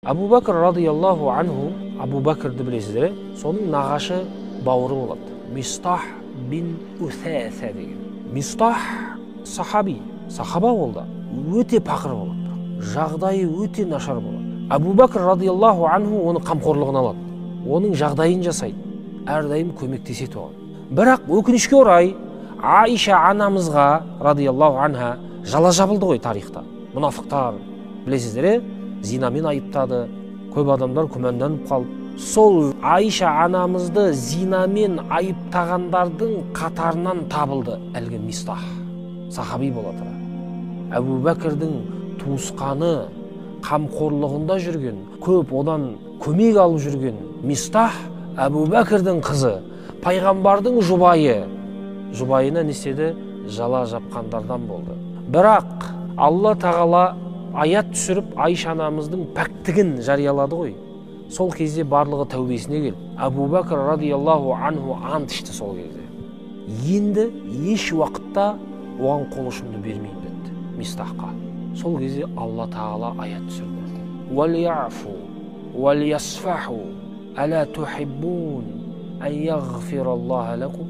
Абу Бакр радияллаху анху, Абу Бакрды білесіздер, соның нағашы бауыры болады. Мистах бин Усаса деген. Мистах сахаба болды. Өте пақыр болады. Жағдайы өте нашар болады. Абу Бакр радияллаху анху оны қамқорлығына алады. Оның жағдайын жасайды. Әрдайым көмектеседі оған. Бірақ өкінішке орай Аиша анамызға радияллаху анха жала жабылды ғой тарихта. Мұнафықтар, білесіздер, зинамен айыптады, көп адамдар күмәнданып қалды. Сол Аиша анамызды зинамен айыптағандардың қатарынан табылды әлгі Мистах, сахаби болады. Абу Бәкірдің туысқаны, қамқорлығында жүрген, көп одан көмек алып жүрген Мистах Абу Бәкірдің қызы, пайғамбардың жұбайына не істеді? Жала жапқандардан болды. Бірақ Алла тағала аят түсіріп Айша анамыздың пәктігін жариялады ғой. Сол кезде барлығы тәубесіне келіп, Абу Бакр радияллаху анху ант ішті сол кезде. Енді еш уақытта оған қол ұшымды бермеймін деді Мистахқа. Сол кезде Алла тағала аят түсірді. Валияфу, валиясфаху, әла тухиббун, ан яғфираллаха лакум.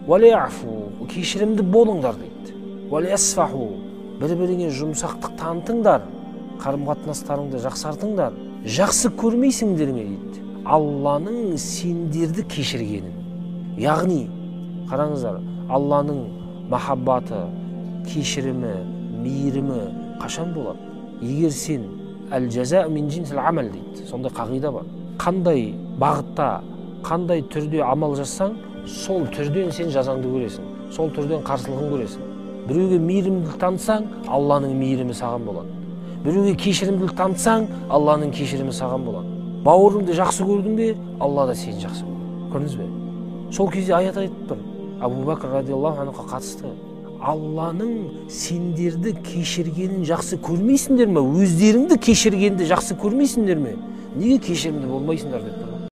Валияфу, кешірімді болыңдар дейді. Валиясфаху, бір-біріңе жұмсақтық танытыңдар, қарым-қатынастарыңды жақсартыңдар. Жақсы көрмейсіңдер ме дейді. Алланың сендерді кешіргенін. Яғни, қараңыздар, Алланың махаббаты, кешірімі, мейірімі қашан болады? Егер сен әл-жаза мин джинсил амал дейді. Сондай қағида бар. Қандай бағытта, қандай түрде амал жасаң, сол түрден сен жазаңды көресің. Сол түрден қарсылығын көресің. Біреуге мейірімділік танытсаң, Алланың мейірімі саған болады. Біреуге кешірімділік танытсаң, Алланың кешірімі саған болады. Бауырыңды жақсы көрдің бе, Алла да сені жақсы көреді. Көрдіңіз бе? Сол кезде аят айтып тұр. Абу Бакр радиаллаху анхуға қатысты. Алланың сендерді кешіргенін жақсы көрмейсіңдер ме? Өздеріңді кешіргенді жақсы көрмейсіңдер ме? Неге кешірімді болмайсыңдар деп тұр.